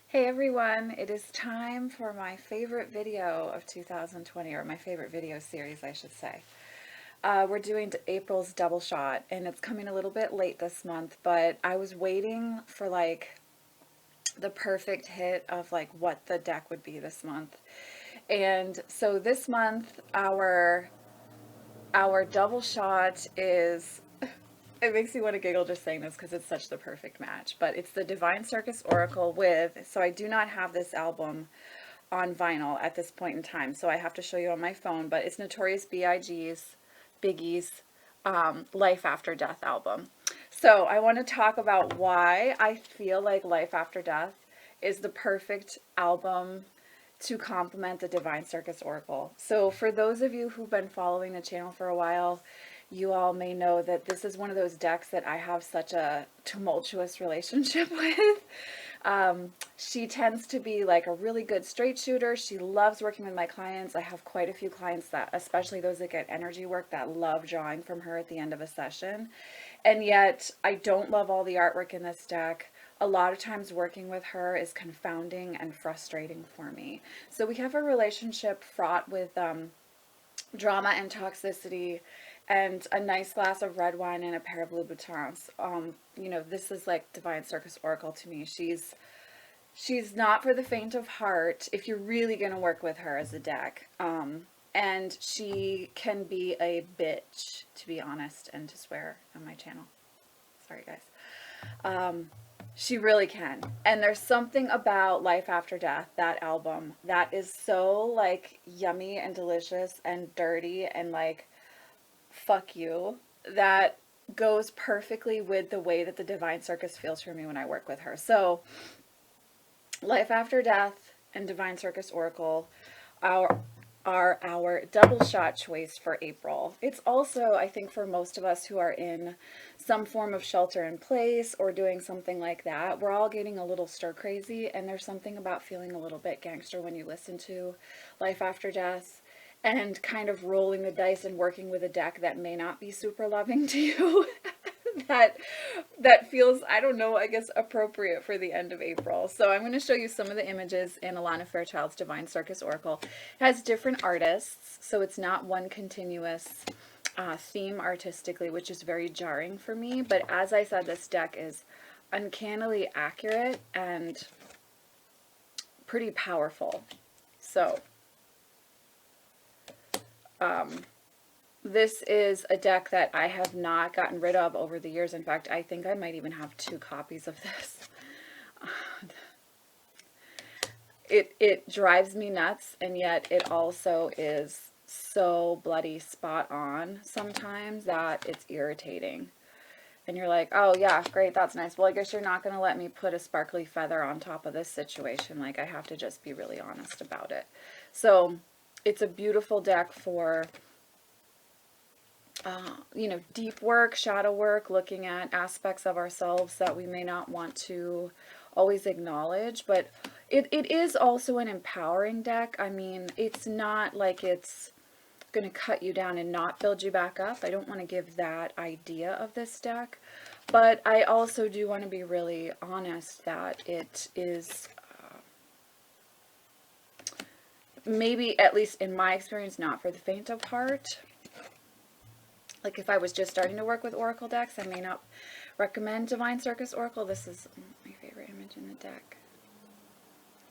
Hey everyone, it is time for my favorite video of 2020, or my favorite video series, I should say. We're doing April's double shot, and it's coming a little bit late this month, but I was waiting for the perfect hit of what the deck would be this month. And so this month, our double shot is, it makes me want to giggle just saying this because it's such the perfect match, but it's the Divine Circus Oracle so I do not have this album on vinyl at this point in time, so I have to show you on my phone, but it's Notorious Biggie's Life After Death album. So I want to talk about why I feel like Life After Death is the perfect album to complement the Divine Circus Oracle. So for those of you who've been following the channel for a while, you all may know that this is one of those decks that I have such a tumultuous relationship with. She tends to be like a really good straight shooter. She loves working with my clients. I have quite a few clients that, especially those that get energy work, that love drawing from her at the end of a session. And yet I don't love all the artwork in this deck. A lot of times working with her is confounding and frustrating for me. So we have a relationship fraught with drama and toxicity, and a nice glass of red wine and a pair of Louboutins. This is like Divine Circus Oracle to me. She's not for the faint of heart if you're really going to work with her as a deck. And she can be a bitch, to be honest, and to swear on my channel. Sorry, guys. She really can. And there's something about Life After Death, that album, that is so yummy and delicious and dirty and fuck you, that goes perfectly with the way that the Divine Circus feels for me when I work with her. So Life After Death and Divine Circus Oracle are our double shot choice for April. It's also, I think, for most of us who are in some form of shelter in place or doing something like that, we're all getting a little stir crazy, and there's something about feeling a little bit gangster when you listen to Life After Death and kind of rolling the dice and working with a deck that may not be super loving to you. that feels, I don't know, I guess appropriate for the end of April. So I'm going to show you some of the images in Alana Fairchild's Divine Circus Oracle. It has different artists, so it's not one continuous theme artistically, which is very jarring for me. But as I said, this deck is uncannily accurate and pretty powerful. So this is a deck that I have not gotten rid of over the years. In fact, I think I might even have 2 copies of this. It drives me nuts, and yet it also is so bloody spot on sometimes that it's irritating. And you're like, oh yeah, great, that's nice. Well, I guess you're not going to let me put a sparkly feather on top of this situation. I have to just be really honest about it. So it's a beautiful deck for deep work, shadow work, looking at aspects of ourselves that we may not want to always acknowledge, but it is also an empowering deck. I mean, it's not like it's going to cut you down and not build you back up. I don't want to give that idea of this deck, but I also do want to be really honest that it is maybe, at least in my experience, not for the faint of heart. Like if I was just starting to work with Oracle decks, I may not recommend Divine Circus Oracle. This is my favorite image in the deck.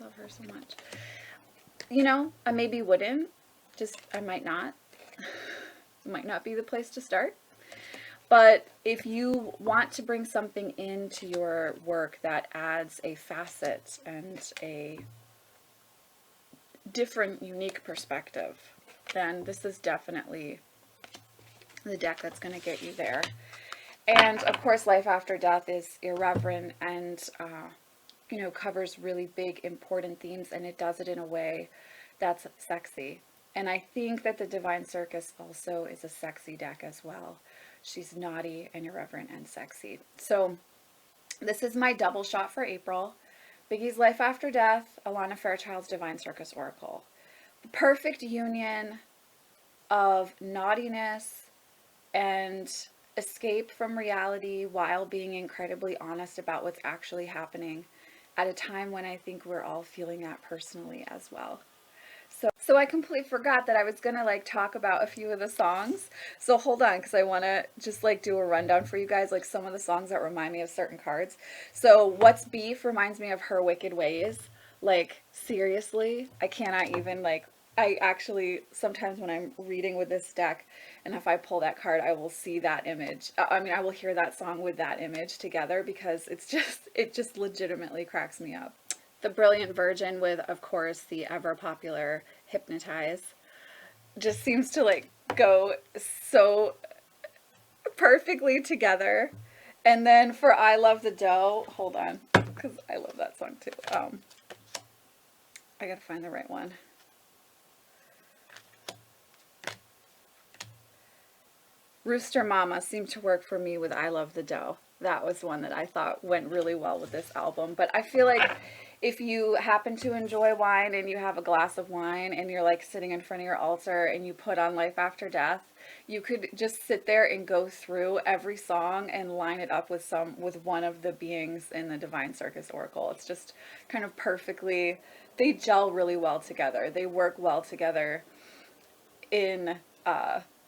Love her so much. I maybe wouldn't. I might not. It might not be the place to start. But if you want to bring something into your work that adds a facet and a different, unique perspective, then this is definitely the deck that's going to get you there. And of course, Life After Death is irreverent and covers really big, important themes, and it does it in a way that's sexy. And I think that the Divine Circus also is a sexy deck as well. She's naughty and irreverent and sexy. So this is my double shot for April. Biggie's Life After Death, Alana Fairchild's Divine Circus Oracle. The perfect union of naughtiness and escape from reality while being incredibly honest about what's actually happening at a time when I think we're all feeling that personally as well. So I completely forgot that I was gonna like talk about a few of the songs. So hold on, because I want to just like do a rundown for you guys, like some of the songs that remind me of certain cards. So What's Beef reminds me of Her Wicked Ways. Like seriously, I cannot even like. I actually sometimes when I'm reading with this deck, and if I pull that card, I will see that image. I mean, I will hear that song with that image together because it just legitimately cracks me up. The Brilliant Virgin with, of course, the ever popular Hypnotize just seems to like go so perfectly together. And then for I Love the Dough, hold on, because I love that song too. I gotta find the right one. Rooster Mama seemed to work for me with I Love the Dough. That was one that I thought went really well with this album. But I feel like if you happen to enjoy wine and you have a glass of wine and you're like sitting in front of your altar and you put on Life After Death, you could just sit there and go through every song and line it up with one of the beings in the Divine Circus Oracle. It's just kind of perfectly, they gel really well together. They work well together in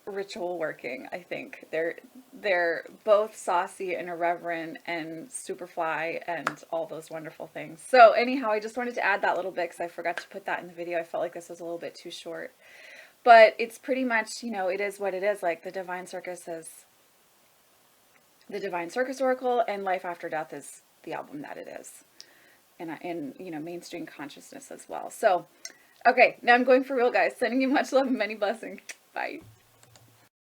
ritual working. I think they're both saucy and irreverent and super fly and all those wonderful things. So anyhow, I just wanted to add that little bit because I forgot to put that in the video. I felt like this was a little bit too short, but it's pretty much, you know, it is what it is. Like the Divine Circus is the Divine Circus Oracle, and Life After Death is the album that it is, and you know, mainstream consciousness as well. So okay, now I'm going for real, guys. Sending you much love and many blessings. Bye.